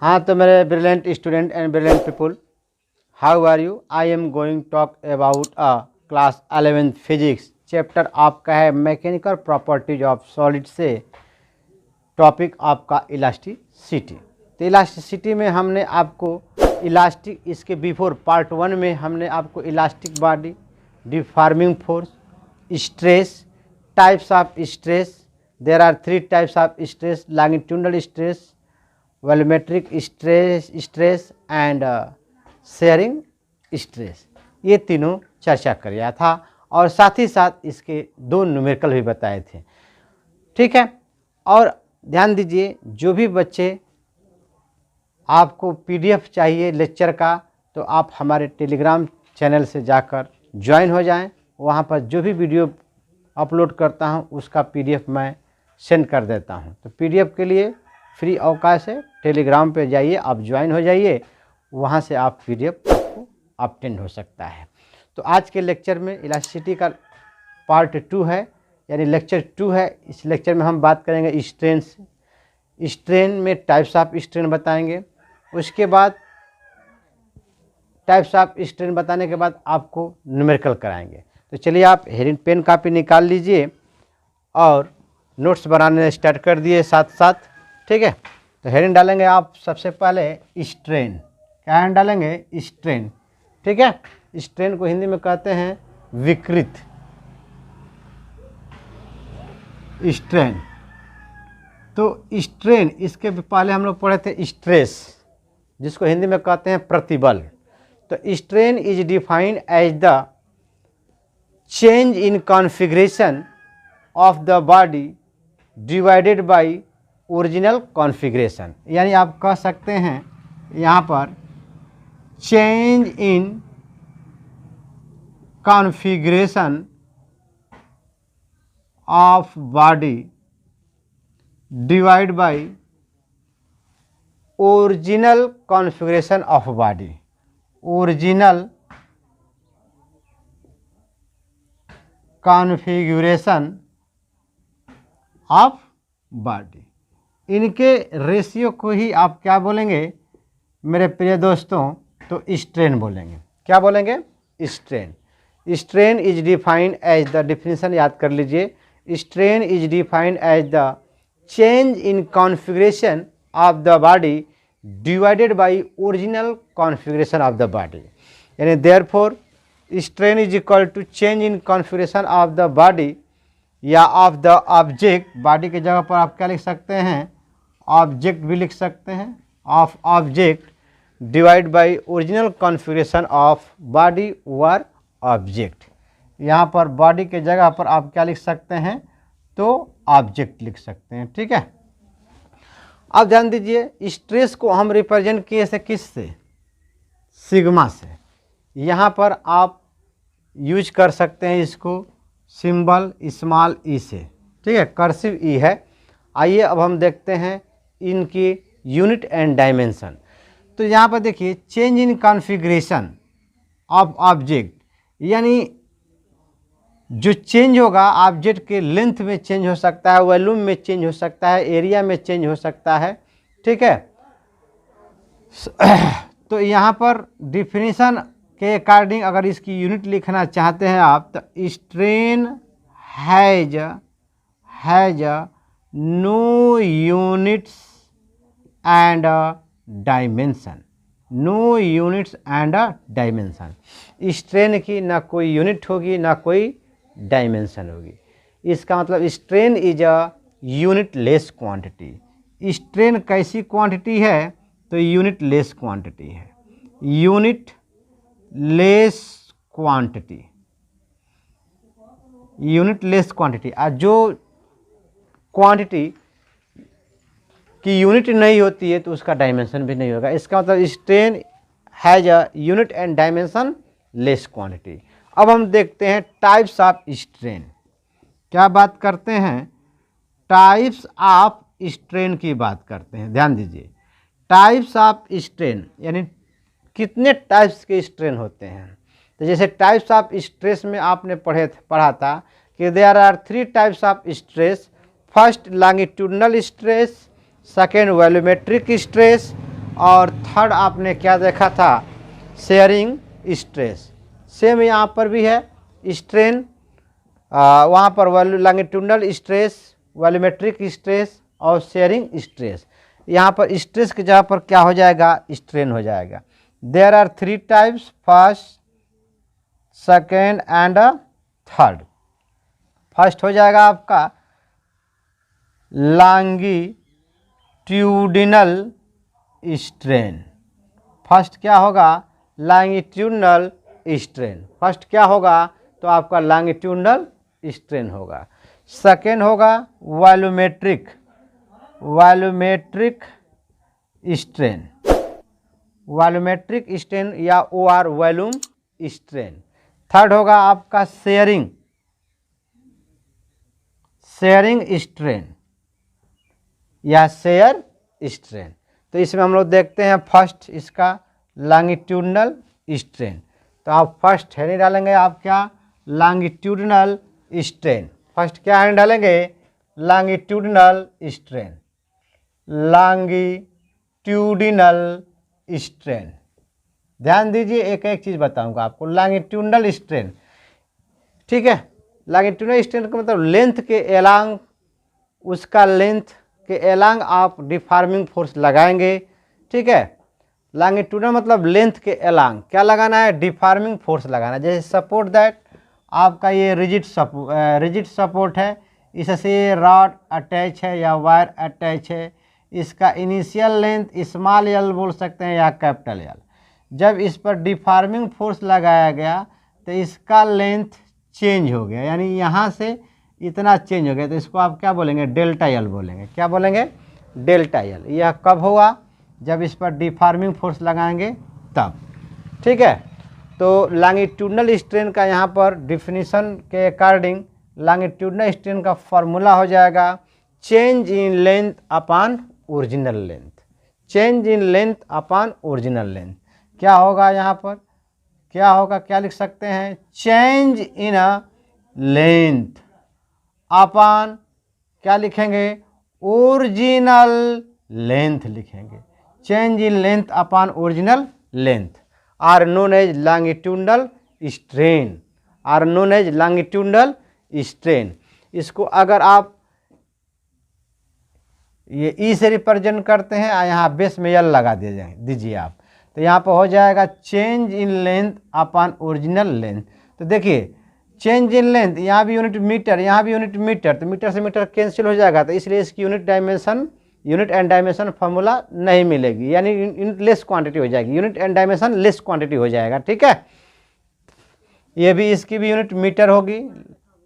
हाँ, तो मेरे brilliant student and brilliant people, how are you? I am going talk about class 11th physics. Chapter आपका है mechanical properties of solid से topic आपका elasticity. तो इलास्टिसिटी में हमने आपको इलास्टिक, इसके बिफोर पार्ट 1 में हमने आपको elastic body, deforming force, stress, types of stress. There are 3 types of stress: longitudinal stress, volumetric stress and shearing stress. ये तीनों चर्चा किया था और साथ ही साथ इसके 2 न्यूमेरिकल भी बताए थे। ठीक है, और ध्यान दीजिए, जो भी बच्चे आपको पीडीएफ चाहिए लेक्चर का, तो आप हमारे टेलीग्राम चैनल से जाकर ज्वाइन हो जाएं। वहाँ पर जो भी वीडियो अपलोड करता हूँ उसका पीडीएफ मैं सेंड कर देता हूँ। तो पीडीएफ के लिए फ्री अवकाश है, टेलीग्राम पे जाइए, आप ज्वाइन हो जाइए, वहाँ से आप पीडीएफ आपको ऑब्टेन हो सकता है। तो आज के लेक्चर में इलास्टिसिटी का पार्ट 2 है, यानी लेक्चर 2 है। इस लेक्चर में हम बात करेंगे स्ट्रेन से। स्ट्रेन में टाइप्स ऑफ स्ट्रेन बताएंगे। उसके बाद टाइप्स ऑफ स्ट्रेन बताने के बाद आपको न्यूमेरिकल कराएंगे। तो चलिए, आप हेडिंग पेन कापी निकाल लीजिए और नोट्स बनाने स्टार्ट कर दिए साथ साथ। ठीक है, तो हेडिंग डालेंगे आप सबसे पहले स्ट्रेन। क्या हेडिंग डालेंगे? स्ट्रेन। ठीक है, स्ट्रेन को हिंदी में कहते हैं विकृत स्ट्रेन। तो स्ट्रेन, इसके पहले हम लोग पढ़े थे स्ट्रेस, जिसको हिंदी में कहते हैं प्रतिबल। तो strain is defined as the change in configuration of the body divided by original configuration. यानी आप कह सकते हैं यहाँ पर change in configuration of body divide by original configuration of body. Original configuration of body, इनके रेशियो को ही आप क्या बोलेंगे मेरे प्रिय दोस्तों? तो स्ट्रेन बोलेंगे। क्या बोलेंगे? Strain. Strain is defined as the, definition याद कर लीजिए, strain is defined as the change in configuration of the body divided by original configuration of the body. यानी therefore strain is equal to change in configuration of the body या of the object. Body की जगह पर आप क्या लिख सकते हैं? ऑब्जेक्ट भी लिख सकते हैं। Of object divide by original configuration of body were object. यहाँ पर बॉडी के जगह पर आप क्या लिख सकते हैं? तो ऑब्जेक्ट लिख सकते हैं। ठीक है, अब ध्यान दीजिए, स्ट्रेस को हम रिप्रेजेंट किए से किससे? सिग्मा से। यहाँ पर आप यूज कर सकते हैं इसको सिंबल स्मॉल ई से। ठीक है, कर्सिव ई है। आइए अब हम देखते हैं इनकी यूनिट एंड डायमेंशन। तो यहाँ पर देखिए, change in configuration of object, यानी जो चेंज होगा ऑब्जेक्ट के लेंथ में चेंज हो सकता है, वॉल्यूम में चेंज हो सकता है, एरिया में चेंज हो सकता है। ठीक है, तो यहाँ पर डिफिनीशन के अकॉर्डिंग अगर इसकी यूनिट लिखना चाहते हैं आप, तो strain has no units and dimension. No units and dimension. Strain की ना कोई यूनिट होगी ना कोई डायमेंशन होगी। इसका मतलब strain is a unit less quantity. Strain कैसी क्वांटिटी है? तो यूनिट लेस क्वांटिटी है। Unit less quantity, unit less quantity. जो क्वांटिटी की यूनिट नहीं होती है तो उसका डायमेंशन भी नहीं होगा। इसका मतलब strain has a unit and dimension less quantity. अब हम देखते हैं टाइप्स ऑफ स्ट्रेन। क्या बात करते हैं? टाइप्स ऑफ स्ट्रेन की बात करते हैं। ध्यान दीजिए, टाइप्स ऑफ स्ट्रेन यानी कितने टाइप्स के स्ट्रेन होते हैं। तो जैसे टाइप्स ऑफ स्ट्रेस में आपने पढ़ा था कि there are 3 types of stress. First longitudinal stress, second volumetric stress और थर्ड आपने क्या देखा था, शेयरिंग स्ट्रेस। सेम यहाँ पर भी है, स्ट्रेन वहाँ पर लॉन्गिट्यूडनल स्ट्रेस, वॉल्यूमेट्रिक स्ट्रेस और शेयरिंग स्ट्रेस। यहाँ पर स्ट्रेस की जगह पर क्या हो जाएगा, स्ट्रेन हो जाएगा। There are 3 types, first, second and third. First हो जाएगा आपका लॉन्गिट्यूडिनल स्ट्रेन। फर्स्ट क्या होगा, लॉन्गिट्यूडनल स्ट्रेन। फर्स्ट क्या होगा, तो आपका लॉन्गिट्यूडनल स्ट्रेन होगा। सेकेंड होगा वॉल्यूमेट्रिक स्ट्रेन, वॉल्यूमेट्रिक स्ट्रेन या OR वॉल्यूम स्ट्रेन। थर्ड होगा आपका शेयरिंग स्ट्रेन या शेयर स्ट्रेन। तो इसमें हम लोग देखते हैं फर्स्ट इसका लॉन्गिट्यूडनल स्ट्रेन। तो आप फर्स्ट है नहीं डालेंगे, आप क्या, लॉन्गिट्यूडनल स्ट्रेन। फर्स्ट क्या है डालेंगे, लॉन्गिट्यूडनल स्ट्रेन, लॉन्गिट्यूडिनल स्ट्रेन। ध्यान दीजिए, एक एक चीज़ बताऊंगा आपको। लॉन्गिट्यूडनल स्ट्रेन, ठीक है, लॉन्गिट्यूडनल स्ट्रेन का मतलब लेंथ के एलांग, उसका लेंथ के एलांग आप डिफॉर्मिंग फोर्स लगाएंगे, ठीक है। लॉन्गिट्यूडनल मतलब लेंथ के एलांग क्या लगाना है, डिफॉर्मिंग फोर्स लगाना है। जैसे सपोर्ट दैट आपका ये रिजिड सपोर्ट है, इससे रॉड अटैच है या वायर अटैच है। इसका इनिशियल लेंथ स्मॉल एल बोल सकते हैं या कैपिटल एल। जब इस पर डिफॉर्मिंग फोर्स लगाया गया तो इसका लेंथ चेंज हो गया, यानी यहाँ से इतना चेंज हो गया, तो इसको आप क्या बोलेंगे, डेल्टा एल बोलेंगे। क्या बोलेंगे, डेल्टा एल। यह कब होगा, जब इस पर डिफॉर्मिंग फोर्स लगाएंगे तब, ठीक है। तो लॉन्गिट्यूडनल स्ट्रेन का यहाँ पर डिफिनीशन के अकॉर्डिंग लॉन्गिट्यूडनल स्ट्रेन का फॉर्मूला हो जाएगा change in length upon original length, change in length upon original length. क्या होगा यहाँ पर, क्या होगा, क्या लिख सकते हैं, change in a length upon, क्या लिखेंगे, ओरिजिनल लेंथ लिखेंगे। Change in length upon original length are known as longitudinal strain, are known as longitudinal strain. इसको अगर आप ये ई से रिप्रेजेंट करते हैं, यहाँ बेस में यल लगा दीजिए आप, तो यहाँ पर हो जाएगा change in length upon original length. तो देखिए चेंज इन लेंथ, यहाँ भी यूनिट मीटर, यहाँ भी यूनिट मीटर, तो मीटर से मीटर कैंसिल हो जाएगा, तो इसलिए इसकी यूनिट एंड डायमेंशन फॉर्मूला नहीं मिलेगी, यानी यूनिट लेस क्वांटिटी हो जाएगी, unit and dimension less quantity हो जाएगा, ठीक है। ये भी, इसकी भी यूनिट मीटर होगी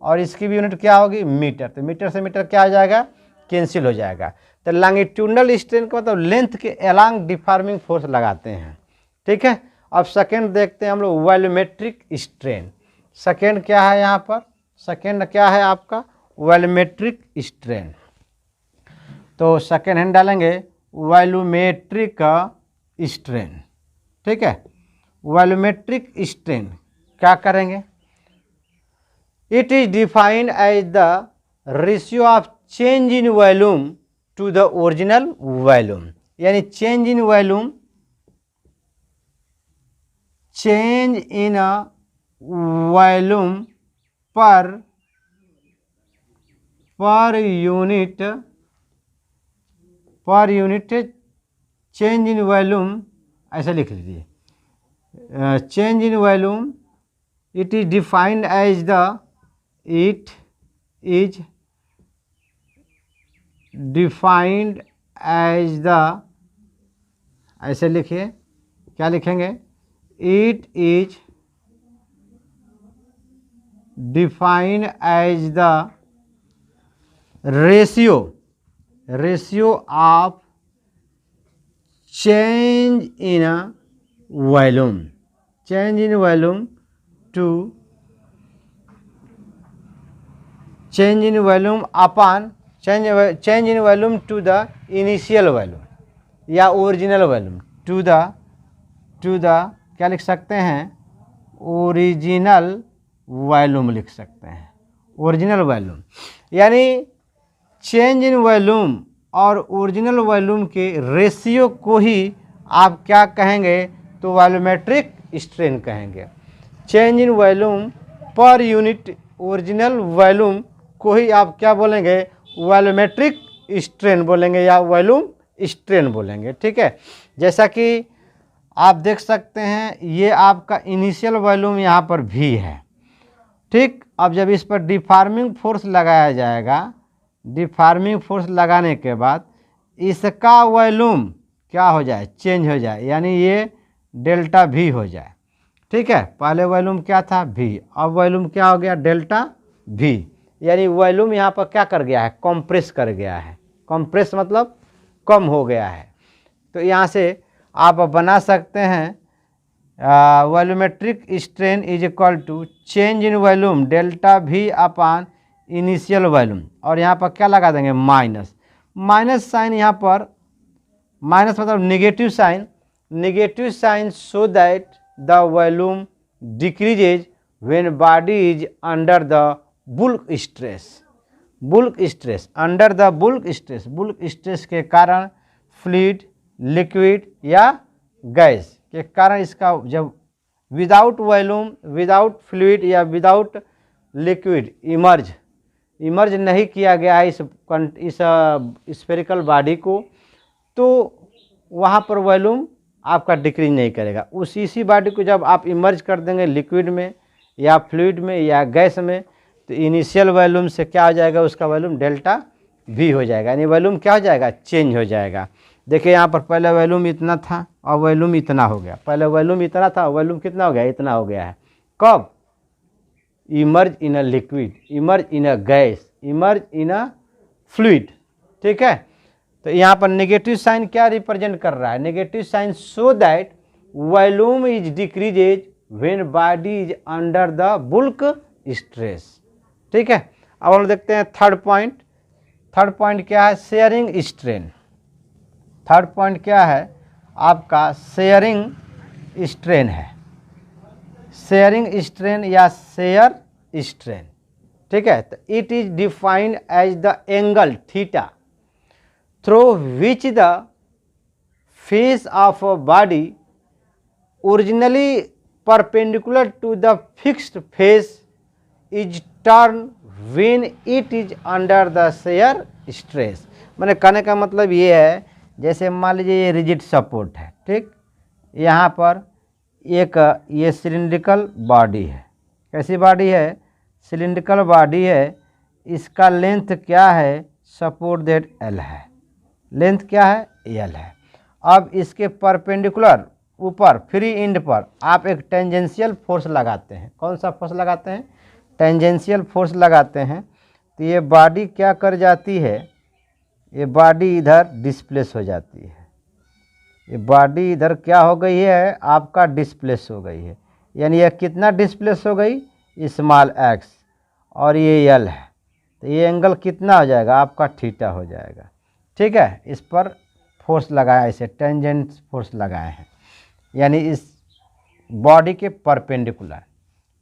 और इसकी भी यूनिट क्या होगी, मीटर। तो मीटर से मीटर क्या हो जाएगा, कैंसिल हो जाएगा। तो लॉन्गिट्यूडनल स्ट्रेन का मतलब लेंथ के एलांग डिफॉर्मिंग फोर्स लगाते हैं, ठीक है। अब सेकेंड देखते हैं हम लोग, वॉल्यूमेट्रिक स्ट्रेन। सेकेंड क्या है यहाँ पर, सेकेंड क्या है आपका, वॉल्यूमेट्रिक स्ट्रेन। तो सेकेंड हैंड डालेंगे वॉल्यूमेट्रिक स्ट्रेन, ठीक है। वॉल्यूमेट्रिक स्ट्रेन क्या करेंगे, it is defined as the ratio of change in volume to the original volume, यानी change in volume, change in volume पर यूनिट चेंज इन वॉल्यूम, ऐसा लिख लीजिए, change in volume it is defined as the, it is defined as the, ऐसे लिखिए, क्या लिखेंगे, it is defined as the ratio of change in volume, change in volume to, change in volume upon, change in volume to the initial volume या original volume, to the क्या लिख सकते हैं, original volume लिख सकते हैं, original volume. यानी change in volume और ओरिजिनल वॉल्यूम के रेशियो को ही आप क्या कहेंगे, तो वॉल्यूमेट्रिक स्ट्रेन कहेंगे। चेंज इन वॉल्यूम पर यूनिट ओरिजिनल वॉल्यूम को ही आप क्या बोलेंगे, वॉल्यूमेट्रिक स्ट्रेन बोलेंगे या वॉल्यूम स्ट्रेन बोलेंगे। ठीक है, जैसा कि आप देख सकते हैं ये आपका इनिशियल वॉल्यूम यहाँ पर भी है। ठीक, अब जब इस पर डिफॉर्मिंग फोर्स लगाया जाएगा, डिफॉर्मिंग फोर्स लगाने के बाद इसका वॉल्यूम क्या हो जाए, चेंज हो जाए, यानी ये डेल्टा भी हो जाए। ठीक है, पहले वॉल्यूम क्या था भी, अब वॉल्यूम क्या हो गया, डेल्टा भी, यानी वॉल्यूम यहाँ पर क्या कर गया है, कंप्रेस कर गया है। कंप्रेस मतलब कम हो गया है। तो यहाँ से आप बना सकते हैं volumetric strain is equal to change in volume delta भी अपान इनिशियल वॉल्यूम, और यहाँ पर क्या लगा देंगे, माइनस। माइनस साइन यहाँ पर, माइनस मतलब negative sign, negative sign so that the volume decreases when body is under the bulk stress. Bulk stress, under the bulk stress, bulk stress के कारण फ्लूइड, लिक्विड या गैस के कारण इसका जब विदाउट वॉल्यूम, विदाउट फ्लूइड या without liquid emerge नहीं किया गया है इस स्फेरिकल बॉडी को, तो वहाँ पर वॉल्यूम आपका डिक्रीज नहीं करेगा। इसी बॉडी को जब आप इमर्ज कर देंगे लिक्विड में या फ्लूइड में या गैस में, तो इनिशियल वॉल्यूम से क्या हो जाएगा, उसका वॉल्यूम डेल्टा भी हो जाएगा, यानी वॉल्यूम क्या हो जाएगा, चेंज हो जाएगा। देखिए यहाँ पर पहले वॉल्यूम इतना था और वॉल्यूम इतना हो गया, पहले वॉल्यूम इतना था, वॉल्यूम कितना हो गया, इतना हो गया है। कब, emerge in a liquid, emerge in a gas, emerge in a fluid. ठीक है, तो यहाँ पर नेगेटिव साइन क्या रिप्रेजेंट कर रहा है, negative sign so that volume is decreases when body is under the bulk stress. ठीक है, अब हम देखते हैं थर्ड पॉइंट। थर्ड पॉइंट क्या है, शेयरिंग स्ट्रेन। थर्ड पॉइंट क्या है आपका, शेयरिंग स्ट्रेन है। शेयरिंग स्ट्रेन या शेयर स्ट्रेन। ठीक है, तो it is defined as the angle theta through which the face of a body originally perpendicular to the fixed face is turn when it is under the shear stress. मैंने कहने का मतलब ये है, जैसे मान लीजिए ये रिजिड सपोर्ट है, ठीक, यहाँ पर एक ये सिलिंड्रिकल बॉडी है। कैसी बॉडी है, सिलिंड्रिकल बॉडी है। इसका लेंथ क्या है, सपोर्ट दैट एल है, लेंथ क्या है, एल है। अब इसके परपेंडिकुलर ऊपर फ्री एंड पर आप एक टेंजेंशियल फोर्स लगाते हैं। कौन सा फोर्स लगाते हैं, टेंजेंशियल फोर्स लगाते हैं। तो ये बॉडी क्या कर जाती है, ये बॉडी इधर डिस्प्लेस हो जाती है। ये बॉडी इधर क्या हो गई है, आपका डिस्प्लेस हो गई है। यानी ये कितना डिस्प्लेस हो गई, स्मॉल एक्स, और ये एल है। तो ये एंगल कितना हो जाएगा आपका, थीटा हो जाएगा। ठीक है, इस पर फोर्स लगाया, इसे टेंजेंट फोर्स लगाए हैं, यानी इस बॉडी के परपेंडिकुलर।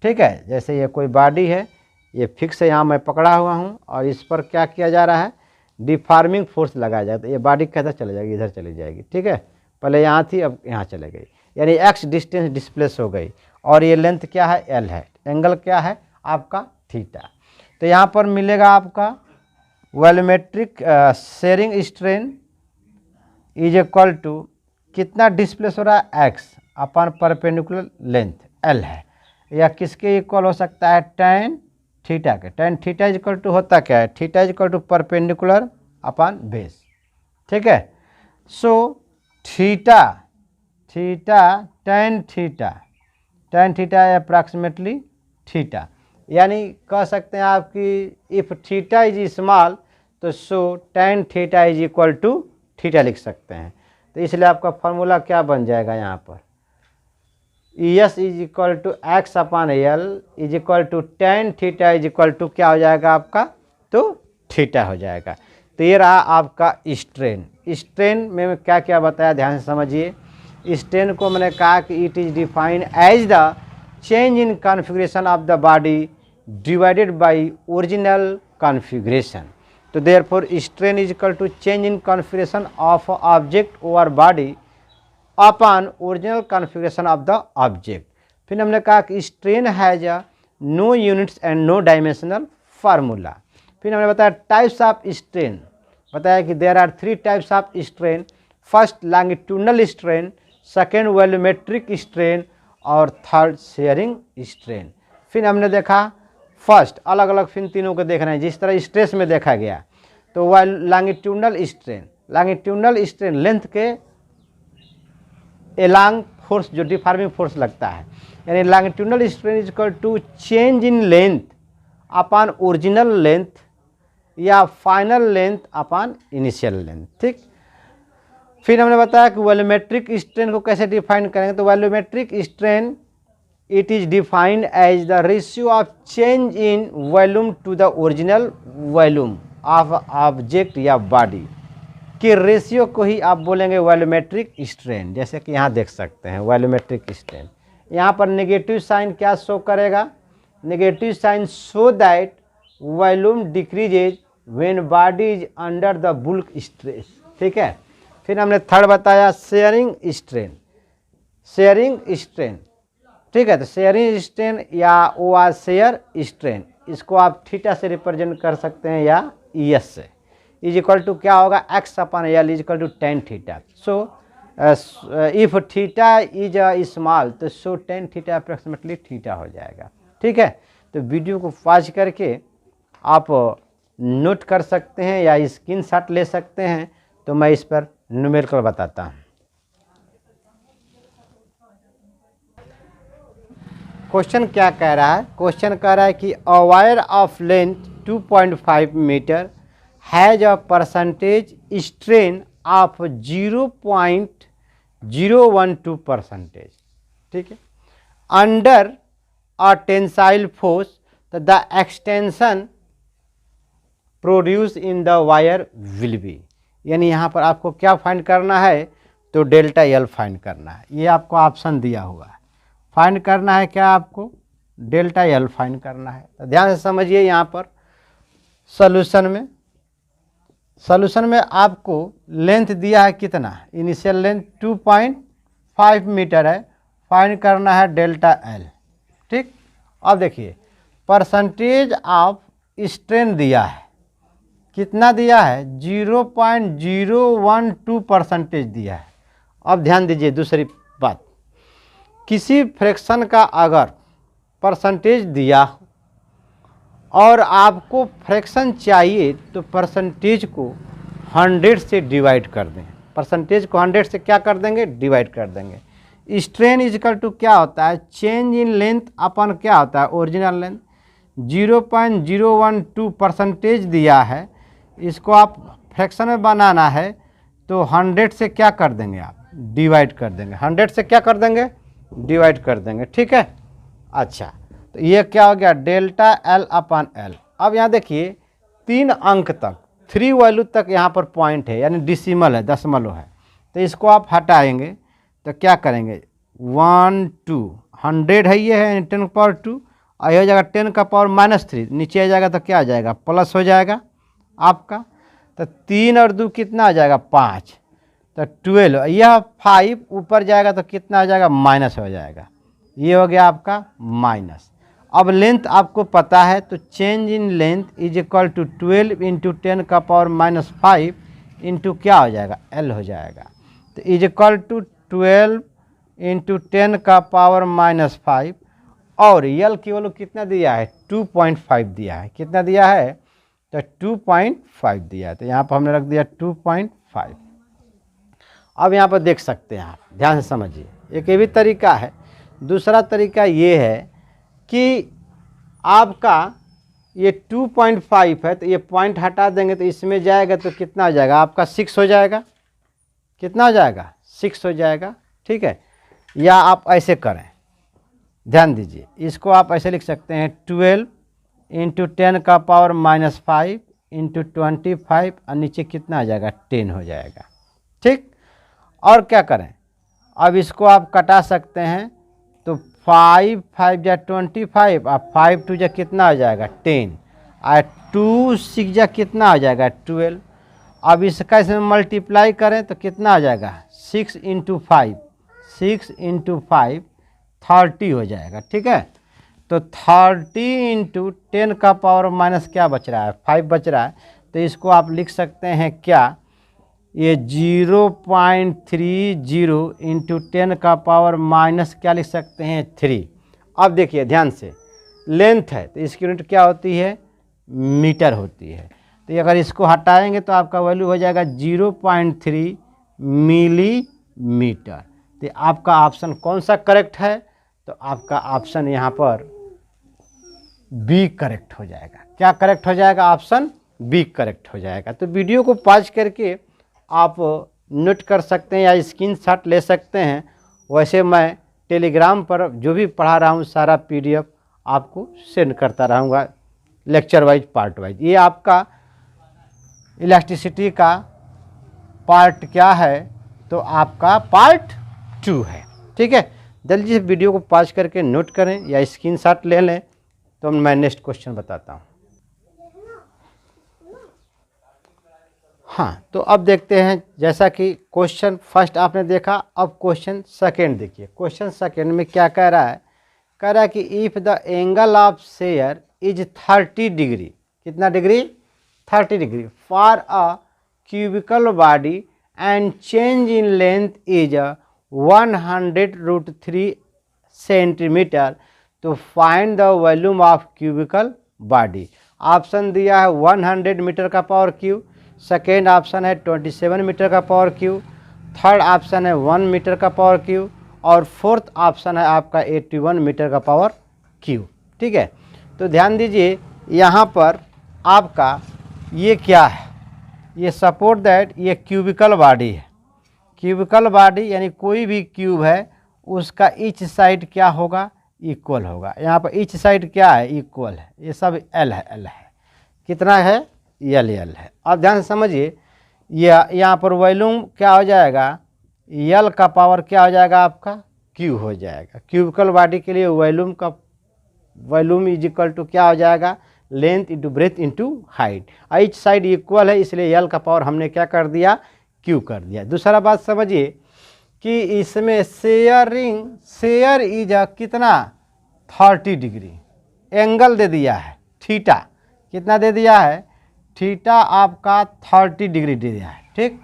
ठीक है, जैसे ये कोई बॉडी है, ये फिक्स है, यहाँ मैं पकड़ा हुआ हूँ, और इस पर क्या किया जा रहा है, डिफॉर्मिंग फोर्स लगाया जाए, तो ये बॉडी कैसे चले जाएगी, इधर चली जाएगी। ठीक है, पहले यहाँ थी, अब यहाँ चले गई, यानी एक्स डिस्टेंस डिस्प्लेस हो गई, और ये लेंथ क्या है, एल है, एंगल क्या है आपका, थीटा। तो यहाँ पर मिलेगा आपका volumetric shearing strain is equal to कितना डिस्प्लेस हो रहा है, x upon perpendicular length L है, या किसके इक्वल हो सकता है, tan थीटा के। tan theta is equal to होता क्या है, theta is equal to perpendicular upon base. ठीक है, so theta tan theta approximately theta, यानी कह सकते हैं आप कि इफ़ थीटा इज स्मॉल तो so tan theta is equal to theta लिख सकते हैं। तो इसलिए आपका फॉर्मूला क्या बन जाएगा यहाँ पर, S is equal to x upon L is equal to tan theta is equal to क्या हो जाएगा आपका, तो थीटा हो जाएगा। तो ये रहा आपका स्ट्रेन। स्ट्रेन में क्या क्या बताया, ध्यान से समझिए। स्ट्रेन को मैंने कहा कि it is defined as the change in configuration of the body divided by original configuration. तो therefore strain is equal to change in configuration of object over body upon original configuration of the object. फिर हमने कहा कि strain has no units and no dimensional formula. फिर हमने बताया types of strain, बताया कि there are 3 types of strain, first longitudinal strain, second volumetric strain और थर्ड शेयरिंग स्ट्रेन। फिर हमने देखा फर्स्ट अलग अलग फिर तीनों को देखना है जिस तरह स्ट्रेस में देखा गया। तो वह लॉन्गिट्यूडनल स्ट्रेन लेंथ के एलॉन्ग फोर्स जो डिफॉर्मिंग फोर्स लगता है, यानी longitudinal strain is equal to change in length upon original length या final length upon initial length. ठीक, फिर हमने बताया कि वॉल्यूमेट्रिक स्ट्रेन को कैसे डिफाइन करेंगे। तो volumetric strain it is defined as the ratio of change in volume to the original volume of object या बॉडी के रेशियो को ही आप बोलेंगे वॉल्यूमेट्रिक स्ट्रेन। जैसे कि यहाँ देख सकते हैं वॉल्यूमेट्रिक स्ट्रेन, यहाँ पर नेगेटिव साइन क्या शो करेगा, negative sign show that volume decreases when body is under the bulk stress. ठीक है, फिर हमने थर्ड बताया शेयरिंग स्ट्रेन, ठीक है। तो शेयरिंग स्ट्रेन या ओ आर शेयर स्ट्रेन, इसको आप थीटा से रिप्रेजेंट कर सकते हैं या ES से, इज इक्वल टू क्या होगा x upon L is equal to tan theta. So if theta is small तो so tan theta approximately theta हो जाएगा। ठीक है, तो वीडियो को पॉज करके आप नोट कर सकते हैं या स्क्रीनशॉट ले सकते हैं। तो मैं इस पर न्यूमेरिकल बताता हूँ। क्वेश्चन क्या कह रहा है, क्वेश्चन कह रहा है कि a wire of length 2.5 metre has a percentage strain of 0.012%। ठीक है, under a tensile force the extension produce in the wire will be. यानी यहाँ पर आपको क्या फाइंड करना है, तो डेल्टा एल फाइंड करना है। ये आपको ऑप्शन दिया हुआ है, फाइंड करना है क्या, आपको डेल्टा एल फाइंड करना है। तो ध्यान से समझिए, यहाँ पर सॉल्यूशन में आपको लेंथ दिया है कितना, इनिशियल लेंथ 2.5 मीटर है, फाइंड करना है डेल्टा एल। ठीक, अब देखिए परसेंटेज ऑफ स्ट्रेन दिया है, कितना दिया है 0.012% दिया है। अब ध्यान दीजिए दूसरी बात, किसी फ्रैक्शन का अगर परसेंटेज दिया और आपको फ्रैक्शन चाहिए तो परसेंटेज को 100 से डिवाइड कर दें, परसेंटेज को 100 से क्या कर देंगे, डिवाइड कर देंगे। स्ट्रेन इजिकल टू क्या होता है, चेंज इन लेंथ अपन क्या होता है ओरिजिनल लेंथ। 0.012% दिया है, इसको आप फ्रैक्शन में बनाना है तो 100 से क्या कर देंगे आप, डिवाइड कर देंगे। 100 से क्या कर देंगे, डिवाइड कर देंगे। ठीक है, अच्छा तो ये क्या हो गया डेल्टा एल अपॉन एल। अब यहाँ देखिए 3 अंक तक 3 वैल्यू तक यहाँ पर पॉइंट है, यानी डिसिमल है, दशमलव है। तो इसको आप हटाएंगे तो क्या करेंगे 1 2 100 है, ये है 10 का पावर 2 और यह हो जाएगा 10 का पावर -3, नीचे आ जाएगा तो क्या आ जाएगा प्लस हो जाएगा आपका। तो 3 और 2 कितना आ जाएगा 5, तो 12, यह 5 ऊपर जाएगा तो कितना आ जाएगा माइनस हो जाएगा, ये हो गया आपका माइनस। अब लेंथ आपको पता है तो change in length is equal to 12 into 10 का पावर -5 इंटू क्या हो जाएगा एल हो जाएगा। तो इज इक्वल टू 12 इंटू 10 का पावर -5 और एल की वैल्यू कितना दिया है 2.5 दिया है, कितना दिया है तो 2.5 दिया है। तो यहाँ पर हमने रख दिया 2.5। अब यहाँ पर देख सकते हैं आप, ध्यान से समझिए, एक ये भी तरीका है। दूसरा तरीका ये है कि आपका ये 2.5 है तो ये पॉइंट हटा देंगे तो इसमें जाएगा तो कितना हो जाएगा आपका 6 हो जाएगा, कितना हो जाएगा 6 हो जाएगा। ठीक है, या आप ऐसे करें, ध्यान दीजिए, इसको आप ऐसे लिख सकते हैं 12 इंटू 10 का पावर -5 इंटू 25 और नीचे कितना आ जाएगा 10 हो जाएगा। ठीक, और क्या करें, अब इसको आप कटा सकते हैं तो 5 5 जा 25 और 5 2 जा कितना हो जाएगा 10 और 2 6 जा कितना हो जाएगा 12। अब इसका इसमें मल्टीप्लाई करें तो कितना आ जाएगा 6 इंटू 5 6 × 5 30 हो जाएगा, ठीक है। तो 30 × 10 का पावर माइनस क्या बच रहा है, 5 बच रहा है। तो इसको आप लिख सकते हैं क्या, ये 0.30 × 10 का पावर माइनस क्या लिख सकते हैं 3। अब देखिए ध्यान से, लेंथ है तो इसकी यूनिट क्या होती है, मीटर होती है। तो अगर इसको हटाएंगे तो आपका वैल्यू हो जाएगा 0.3 मिलीमीटर। तो आपका ऑप्शन कौन सा करेक्ट है, तो आपका ऑप्शन यहाँ पर बी करेक्ट हो जाएगा। क्या करेक्ट हो जाएगा, ऑप्शन बी करेक्ट हो जाएगा। तो वीडियो को पॉज करके आप नोट कर सकते हैं या स्क्रीनशॉट ले सकते हैं। वैसे मैं टेलीग्राम पर जो भी पढ़ा रहा हूँ सारा PDF आपको सेंड करता रहूँगा, लेक्चर वाइज, पार्ट वाइज। ये आपका इलास्टिसिटी का पार्ट क्या है, तो आपका पार्ट 2 है, ठीक है। जल्दी से वीडियो को पॉज करके नोट करें या स्क्रीनशॉट ले लें। तो मैं नेक्स्ट क्वेश्चन बताता हूँ। हाँ, तो अब देखते हैं, जैसा कि क्वेश्चन फर्स्ट आपने देखा, अब क्वेश्चन सेकेंड देखिए। क्वेश्चन सेकेंड में क्या कह रहा है, कह रहा है कि if the angle of shear is 30 degree, कितना degree, 30 degree, for a cubical body and change in length is 100√3 centimetre, तो find the volume of cubical body. Option दिया है 100 मीटर का पावर क्यू, सेकेंड ऑप्शन है 27 metre का power Q, third option है 1 metre का power Q, और fourth option है आपका 81 मीटर का पावर क्यू, ठीक है। तो ध्यान दीजिए यहाँ पर आपका ये क्या है, ये सपोर्ट दैट ये क्यूबिकल बॉडी है। क्यूबिकल बॉडी यानी कोई भी क्यूब है उसका ईच साइड क्या होगा, इक्वल होगा। यहाँ पर ईच साइड क्या है, इक्वल है। ये सब एल है, एल है, कितना है, एल है। अब ध्यान से समझिए, यहाँ पर वॉल्यूम क्या हो जाएगा, एल का पावर क्या हो जाएगा आपका, क्यू हो जाएगा। क्यूबिकल बॉडी के लिए वॉल्यूम इज इक्वल टू क्या हो जाएगा, length into breadth into height. Each side equal है, इसलिए एल का पावर हमने क्या कर दिया, क्यू कर दिया। दूसरा बात समझिए कि इसमें शेयर इज कितना, 30 डिग्री, एंगल दे दिया है थीटा, कितना दे दिया है, थीटा आपका 30 डिग्री दे दिया है, ठीक।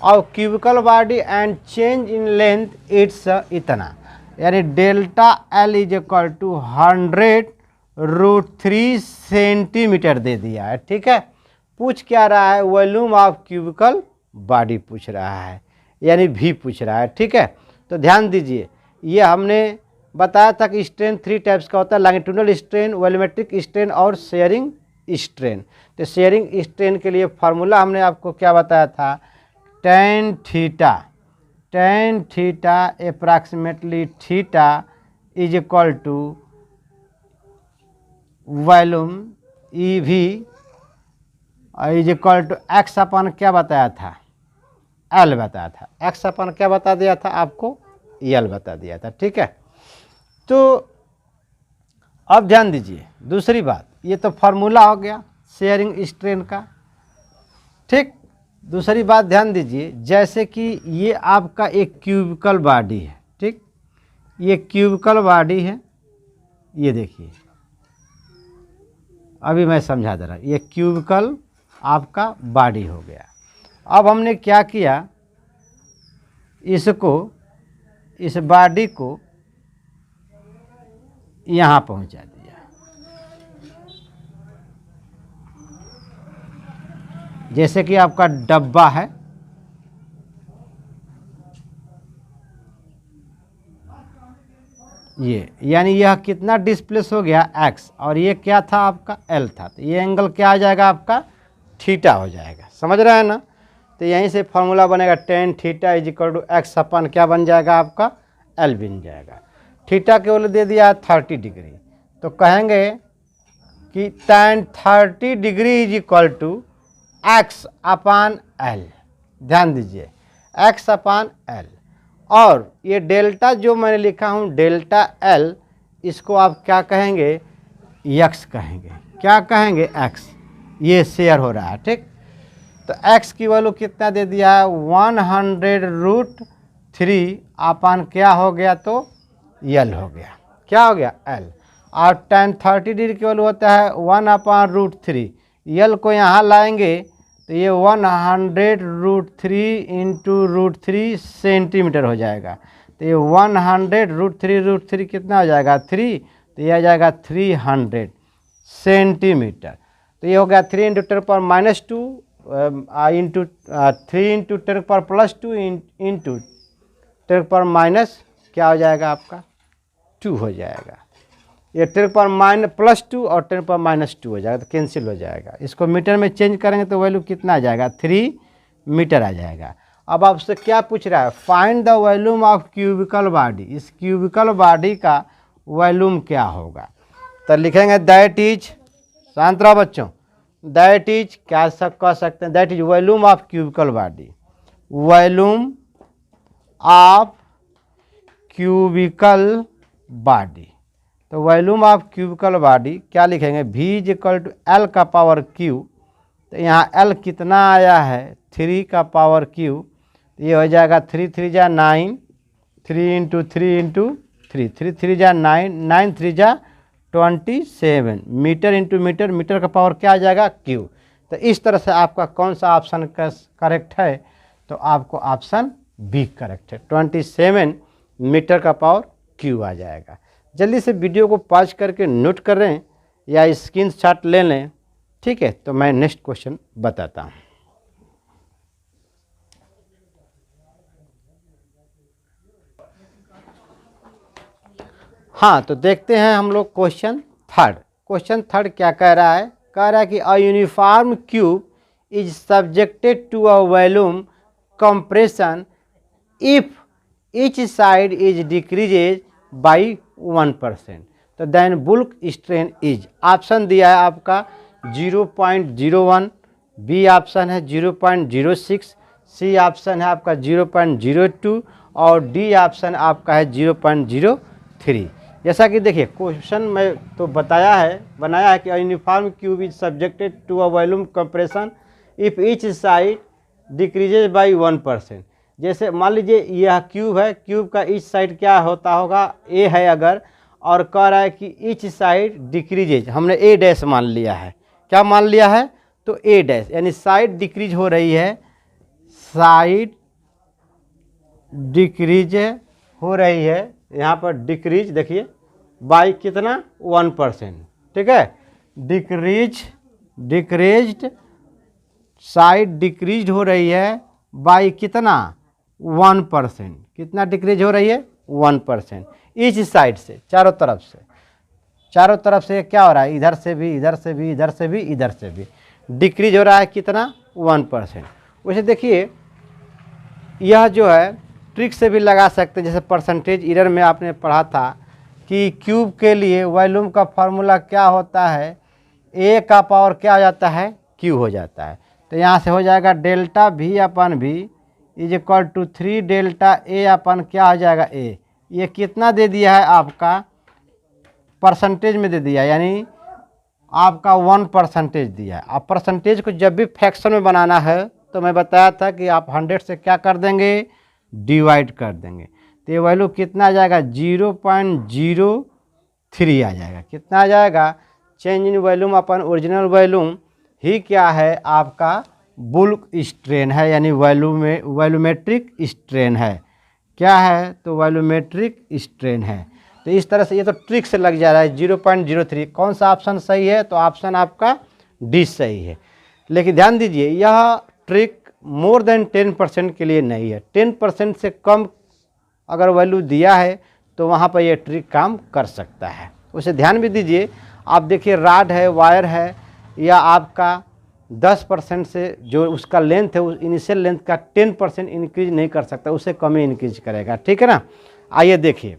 और cubical body and change in length its इतना, यानी delta L is equal to 100√3 centimetre दे दिया है, ठीक है। पूछ क्या रहा है, वॉल्यूम ऑफ क्यूबिकल बॉडी पूछ रहा है, यानी भी पूछ रहा है, ठीक है। तो ध्यान दीजिए, ये हमने बताया था कि स्ट्रेन 3 टाइप्स का होता है, लॉन्गिट्यूडनल स्ट्रेन, वॉल्यूमेट्रिक स्ट्रेन और शेयरिंग स्ट्रेन। तो शेयरिंग स्ट्रेन के लिए फार्मूला हमने आपको क्या बताया था, tan theta approximately theta is equal to volume EV is equal to x upon क्या बताया था, L बताया था। x अपन क्या बता दिया था आपको, L बता दिया था, ठीक है। तो अब ध्यान दीजिए दूसरी बात, ये तो फार्मूला हो गया शेयरिंग स्ट्रेन का, ठीक। दूसरी बात ध्यान दीजिए, जैसे कि ये आपका एक क्यूबिकल बॉडी है, ठीक। ये क्यूबिकल बॉडी है, ये देखिए अभी मैं समझा दे रहा हूँ, ये क्यूबिकल आपका बॉडी हो गया। अब हमने क्या किया, इसको, इस बॉडी को यहाँ पहुँचा दिया, जैसे कि आपका डब्बा है, ये यानी यह कितना डिस्प्लेस हो गया x, और ये क्या था आपका L था। तो ये एंगल क्या आ जाएगा आपका, थीटा हो जाएगा, समझ रहे हैं ना। तो यहीं से फार्मूला बनेगा tan theta is equal to x upon क्या बन जाएगा आपका, L बन जाएगा। थीटा के वैल्यू दे दिया 30 डिग्री, तो कहेंगे कि tan 30 degree is equal to x upon L। ध्यान दीजिए x अपान L, और ये डेल्टा जो मैंने लिखा हूँ डेल्टा L, इसको आप क्या कहेंगे, x कहेंगे, क्या कहेंगे, x, ये शेयर हो रहा है, ठीक। तो x की वैल्यू कितना दे दिया है, 3 क्या हो गया, तो यल हो गया। क्या हो गया, एल। और tan 30 डिग्री की वैल्यू होता है 1/√3। यल को यहाँ लाएंगे तो ये 100√3 इंटू √3 सेंटीमीटर हो जाएगा। तो ये 100√3 कितना हो जाएगा, 3, तो ये आ जाएगा 300 सेंटीमीटर। तो ये हो गया 3 इंटू 10⁻² इंटू 3 इंटू 10⁻+2 इंटू 10⁻- क्या हो जाएगा आपका, 2 हो जाएगा। ये 10⁻+2 और 10⁻2 हो जाएगा, तो कैंसिल हो जाएगा। इसको मीटर में चेंज करेंगे तो वैल्यू कितना आ जाएगा, 3 मीटर आ जाएगा। अब आपसे क्या पूछ रहा है, find the volume of cubical body. इस क्यूबिकल बॉडी का वॉल्यूम क्या होगा, तो लिखेंगे दैट इज, शांत रहो बच्चों, दैट इज क्या सब कह सकते हैं, that is volume of cubical body, volume of cubical body. तो वॉल्यूम ऑफ क्यूबिकल बॉडी क्या लिखेंगे, V is equal to L का पावर Q। तो यहाँ L कितना आया है, 3 का पावर Q। तो ये हो जाएगा 3 3 जा 9, 3 इंटू 3 इंटू 3, 3 3 जा 9, 9 3 जा 27 मीटर इंटू मीटर, मीटर का पावर क्या आ जाएगा, Q। तो इस तरह से आपका कौन सा ऑप्शन करेक्ट है, तो आपको ऑप्शन बी करेक्ट है, 27 मीटर का पावर Q आ जाएगा। जल्दी से वीडियो को पॉज करके नोट कर रहे हैं या स्क्रीनशॉट ले लें, ठीक है। तो मैं नेक्स्ट क्वेश्चन बताता हूँ। हाँ, तो देखते हैं हम लोग क्वेश्चन थर्ड। क्वेश्चन थर्ड क्या कह रहा है, कह रहा है कि a uniform cube is subjected to a volume compression if each side is decreases by 1%। तो then bulk strain is, option दिया है आपका 0.01, बी ऑप्शन है 0.06, सी ऑप्शन है आपका 0.02 और डी ऑप्शन आपका है 0.03। जैसा कि देखिए क्वेश्चन में तो बनाया है कि uniform cube is subjected to a volume compression if each side decreases by 1%। जैसे मान लीजिए यह क्यूब है, क्यूब का ईच साइड क्या होता होगा, ए है अगर, और कह रहा है कि ईच साइड डिक्रीजेज, हमने ए डैश मान लिया है, क्या मान लिया है, तो ए डैश, यानी साइड डिक्रीज हो रही है, साइड डिक्रीज हो रही है, यहाँ पर डिक्रीज देखिए बाई कितना 1%, ठीक है। डिक्रीज्ड साइड डिक्रीज हो रही है बाई कितना 1%, कितना डिक्रीज हो रही है 1%। इस साइड से चारों तरफ से क्या हो रहा है, इधर से भी, इधर से भी, इधर से भी, इधर से भी डिक्रीज हो रहा है कितना 1%। वैसे देखिए यह जो है ट्रिक से भी लगा सकते हैं, जैसे परसेंटेज एरर में आपने पढ़ा था कि क्यूब के लिए वॉल्यूम का फार्मूला क्या होता है, ए का पावर क्या हो जाता है, क्यू हो जाता है। तो यहाँ से हो जाएगा delta V upon V is equal to 3 delta A upon क्या हो जाएगा A। ये कितना दे दिया है आपका, परसेंटेज में दे दिया, यानी आपका 1% दिया है। आप परसेंटेज को जब भी फ्रैक्शन में बनाना है तो मैं बताया था कि आप 100 से क्या कर देंगे, डिवाइड कर देंगे। तो ये वैल्यू कितना आ जाएगा, 0.03 आ जाएगा। कितना आ जाएगा, change in volume upon original volume ही क्या है आपका बुल्क स्ट्रेन है, यानी वॉल्यूमेट्रिक स्ट्रेन है। क्या है, तो वॉल्यूमेट्रिक स्ट्रेन है। तो इस तरह से ये तो ट्रिक से लग जा रहा है 0.03। कौन सा ऑप्शन सही है, तो ऑप्शन आपका डी सही है। लेकिन ध्यान दीजिए यह ट्रिक मोर देन 10% के लिए नहीं है। 10% से कम अगर वैल्यू दिया है तो वहाँ पर यह ट्रिक काम कर सकता है, उसे ध्यान भी दीजिए। आप देखिए रॉड है, वायर है, या आपका 10% से जो उसका लेंथ है, उस इनिशियल लेंथ का 10% इंक्रीज नहीं कर सकता, उससे कम ही इंक्रीज करेगा, ठीक है ना। आइए देखिए,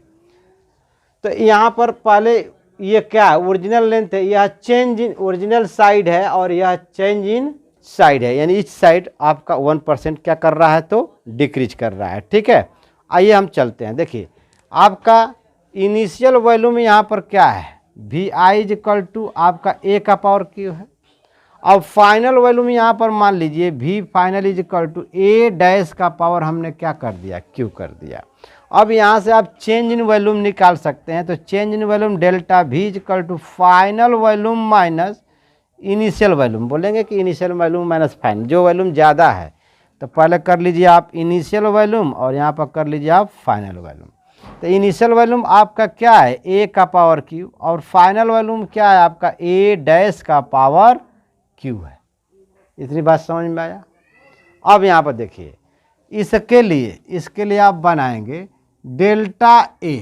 तो यहाँ पर पहले ये क्या है, ओरिजिनल लेंथ है, यह चेंज इन ओरिजिनल साइड है और यह चेंज इन साइड है, यानी इस साइड आपका 1% क्या कर रहा है, तो डिक्रीज कर रहा है, ठीक है। आइए हम चलते हैं, देखिए आपका इनिशियल वॉल्यूम यहाँ पर क्या है, Vi इज इक्वल टू आपका A का पावर क्यू है, अब फाइनल वॉल्यूम यहाँ पर मान लीजिए v final is equal to a dash का पावर हमने क्या कर दिया, q कर दिया। अब यहाँ से आप चेंज इन वॉल्यूम निकाल सकते हैं, तो change in volume delta v is equal to final volume minus initial volume, बोलेंगे कि इनिशियल वॉल्यूम माइनस फाइनल, जो वॉल्यूम ज़्यादा है तो पहले कर लीजिए आप इनिशियल वॉल्यूम और यहाँ पर कर लीजिए आप फाइनल वॉल्यूम। तो इनिशियल वॉल्यूम आपका क्या है, a का पावर q, और फाइनल वॉल्यूम क्या है आपका a डैश का पावर q है। इतनी बात समझ में आया। अब यहाँ पर देखिए इसके लिए आप बनाएंगे डेल्टा a,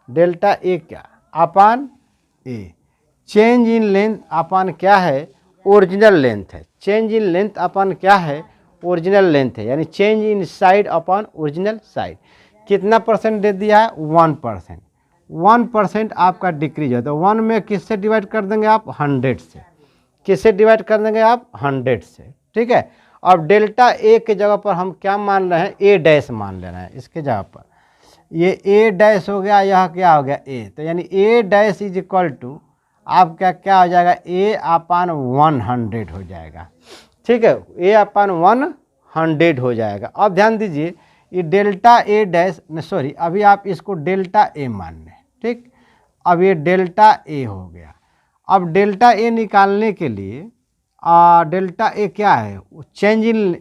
डेल्टा a क्या अपान a, change in length upon क्या है, ओरिजिनल लेंथ है, चेंज इन लेंथ अपान क्या है, ओरिजिनल लेंथ है, यानी चेंज इन साइड अपॉन ओरिजिनल साइड। कितना परसेंट दे दिया है, 1%। 1% आपका डिक्रीज है, तो 1 में किससे डिवाइड कर देंगे आप, 100 से। किससे डिवाइड कर देंगे आप, 100 से, ठीक है। अब डेल्टा ए के जगह पर हम क्या मान रहे हैं, ए डैश मान लेना है इसके जगह पर। ये ए डैश हो गया, यह क्या हो गया ए, तो यानी ए डैश इज इक्वल टू आपका क्या हो जाएगा, ए अपान 100 हो जाएगा, ठीक है, ए अपान 100 हो जाएगा। अब ध्यान दीजिए ये डेल्टा ए डैश, सॉरी अभी आप इसको डेल्टा ए मान लें, ठीक। अब ये डेल्टा ए हो गया। अब डेल्टा ए निकालने के लिए डेल्टा ए क्या है, चेंज इन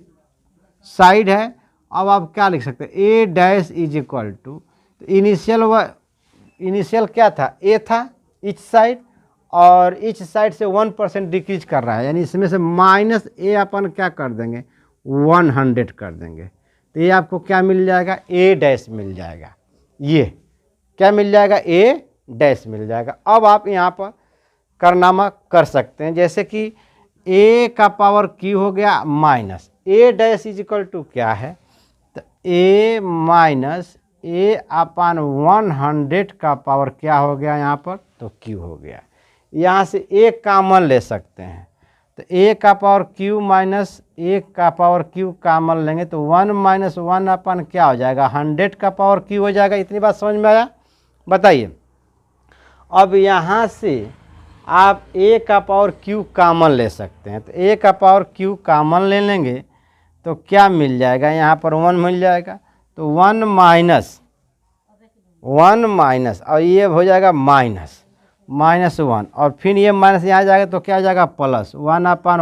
साइड है। अब आप क्या लिख सकते हैं, A dash is equal to, initial क्या था, ए था इच साइड, और इच साइड से 1% डिक्रीज कर रहा है, यानी इसमें से माइनस ए अपन क्या कर देंगे, 100 कर देंगे। तो ये आपको क्या मिल जाएगा, ए डैश मिल जाएगा। ये क्या मिल जाएगा, ए डैश मिल जाएगा। अब आप यहाँ पर कारनामा कर सकते हैं, जैसे कि a का पावर q हो गया minus A dash is equal to क्या है, तो a माइनस ए अपान 100 का पावर क्या हो गया यहाँ पर, तो q हो गया। यहाँ से a कामन ले सकते हैं, तो a का पावर q माइनस a का पावर q कामन लेंगे तो 1 माइनस 1 अपन क्या हो जाएगा, 100 का पावर q हो जाएगा। इतनी बात समझ में आया, बताइए। अब यहाँ से आप a का पावर q कामन ले सकते हैं, तो a का पावर q कामन ले लेंगे तो क्या मिल जाएगा, यहाँ पर 1 मिल जाएगा, तो 1 माइनस और ये हो जाएगा माइनस 1, और फिर ये माइनस यहाँ जाएगा तो क्या हो जाएगा, प्लस 1 अपान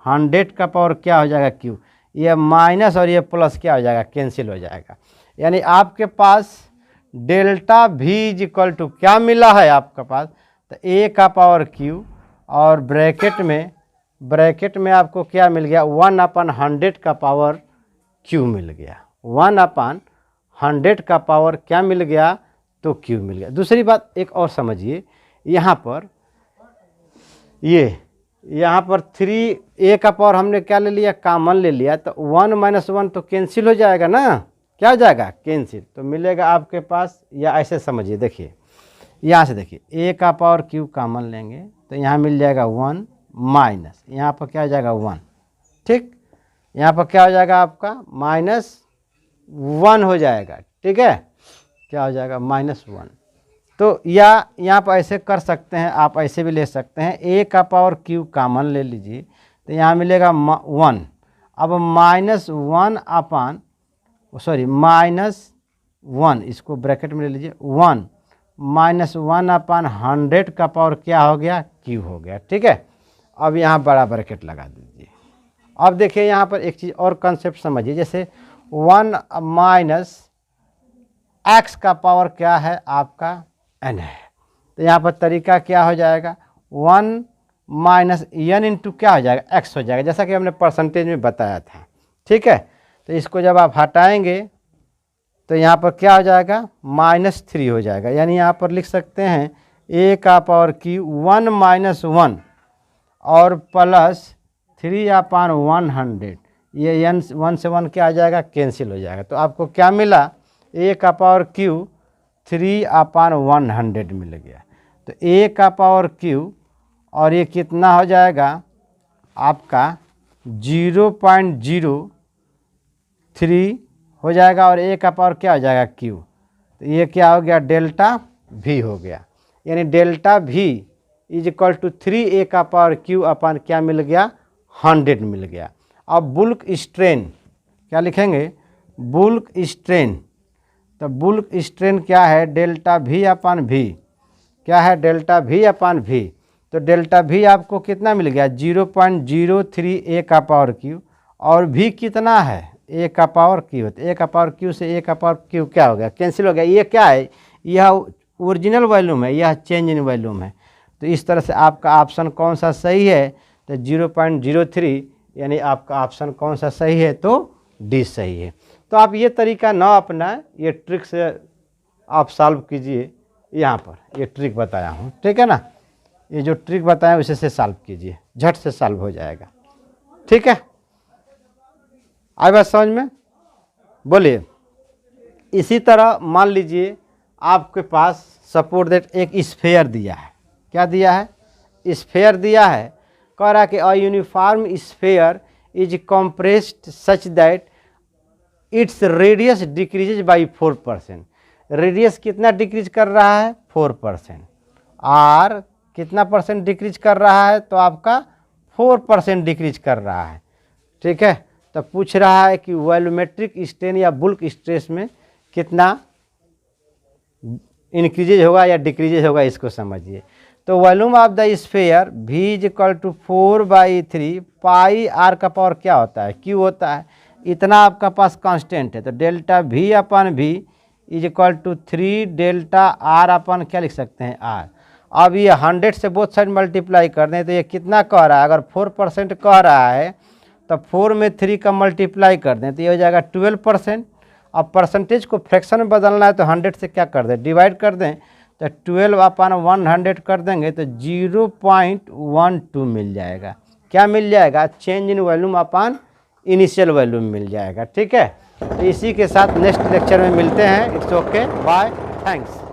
100 का पावर क्या हो जाएगा q, ये माइनस और ये प्लस क्या हो जाएगा, कैंसिल हो जाएगा। यानी आपके पास delta v is equal to क्या मिला है आपके पास, तो a का पावर q और ब्रैकेट में आपको क्या मिल गया, 1 अपान 100 का पावर q मिल गया। 1 अपान 100 का पावर क्या मिल गया, तो q मिल गया। दूसरी बात एक और समझिए, यहाँ पर यहाँ पर 3 a का पावर हमने क्या ले लिया, कामन ले लिया, तो 1 माइनस 1 तो कैंसिल हो जाएगा ना, क्या हो जाएगा, कैंसिल। तो मिलेगा आपके पास, या ऐसे समझिए, देखिए यहाँ से देखिए a का पावर q कामन लेंगे तो यहाँ मिल जाएगा 1 माइनस, यहाँ पर क्या हो जाएगा 1, ठीक, यहाँ पर क्या हो जाएगा आपका -1 हो जाएगा, ठीक है, क्या हो जाएगा -1। तो या यहाँ पर ऐसे कर सकते हैं, आप ऐसे भी ले सकते हैं, a का पावर q कामन ले लीजिए तो यहाँ मिलेगा 1। अब -1 अपान -1, इसको ब्रैकेट में ले लीजिए, 1 -1 अपान 100 का पावर क्या हो गया, q हो गया, ठीक है। अब यहाँ बड़ा ब्रैकेट लगा दीजिए। अब देखिए यहाँ पर एक चीज़ और कंसेप्ट समझिए, जैसे 1 माइनस x का पावर क्या है आपका n है, तो यहाँ पर तरीका क्या हो जाएगा, 1 माइनस n इंटू क्या हो जाएगा, x हो जाएगा, जैसा कि हमने परसेंटेज में बताया था, ठीक है। तो इसको जब आप हटाएंगे तो यहाँ पर क्या हो जाएगा, -3 हो जाएगा। यानी यहाँ पर लिख सकते हैं a का पावर q 1 माइनस 1 और प्लस 3 अपान 100, ये n 1 से 1 क्या आ जाएगा, कैंसिल हो जाएगा। तो आपको क्या मिला, a का पावर q 3 अपान 100 मिल गया। तो a का पावर q और ये कितना हो जाएगा आपका 0.03 हो जाएगा, और a का पावर क्या हो जाएगा q, तो ये क्या हो गया, डेल्टा v हो गया। यानी delta v is equal to 3a का पावर q अपन क्या मिल गया, 100 मिल गया। अब बुल्क स्ट्रेन क्या लिखेंगे, बुल्क स्ट्रेन। तो बुल्क स्ट्रेन क्या है, डेल्टा v अपन v, क्या है डेल्टा v अपन v। तो डेल्टा v आपको कितना मिल गया, 0.03 a का पावर q, और v कितना है, a का पावर q होता है। a का पावर q से a का पावर q क्या हो गया, कैंसिल हो गया। ये क्या है, यह ओरिजिनल वॉल्यूम है, यह चेंज इन वॉल्यूम है। तो इस तरह से आपका ऑप्शन कौन सा सही है, तो 0.03 यानी आपका ऑप्शन कौन सा सही है, तो डी सही है। तो आप ये तरीका ना अपनाएं, ये ट्रिक से आप सॉल्व कीजिए। यहाँ पर ये ट्रिक बताया हूँ, ठीक है ना, ये जो ट्रिक बताया उसे से सॉल्व कीजिए, झट से सॉल्व हो जाएगा, ठीक है। आई बात समझ में, बोलिए। इसी तरह मान लीजिए आपके पास सपोज दैट एक स्फेयर दिया है, क्या दिया है, स्फेयर दिया है। कह रहा है कि a uniform sphere is compressed such that its radius decreases by 4%। Radius कितना डिक्रीज कर रहा है, 4%। आर कितना परसेंट डिक्रीज कर रहा है, तो आपका 4% डिक्रीज कर रहा है, ठीक है। तो पूछ रहा है कि वॉल्यूमेट्रिक स्ट्रेन या बुल्क स्ट्रेस में कितना इंक्रीजेज होगा या डिक्रीजेज होगा, इसको समझिए। तो volume of the sphere v is equal to 4/3 pi R का पावर क्या होता है, q होता है। इतना आपका पास कांस्टेंट है, तो delta v upon v is equal to 3 delta r upon क्या लिख सकते हैं, r। अब ये 100 से बोथ साइड मल्टीप्लाई कर दें तो ये कितना कह रहा है, अगर 4% कह रहा है तो 4 में 3 का मल्टीप्लाई कर दें तो ये हो जाएगा 12%। अब परसेंटेज को फ्रैक्शन में बदलना है तो 100 से क्या कर दें, डिवाइड कर दें, तो 12 अपन 100 कर देंगे तो 0.12 मिल जाएगा। क्या मिल जाएगा, change in volume upon initial volume मिल जाएगा, ठीक है। तो इसी के साथ नेक्स्ट लेक्चर में मिलते हैं। It's okay, bye, thanks.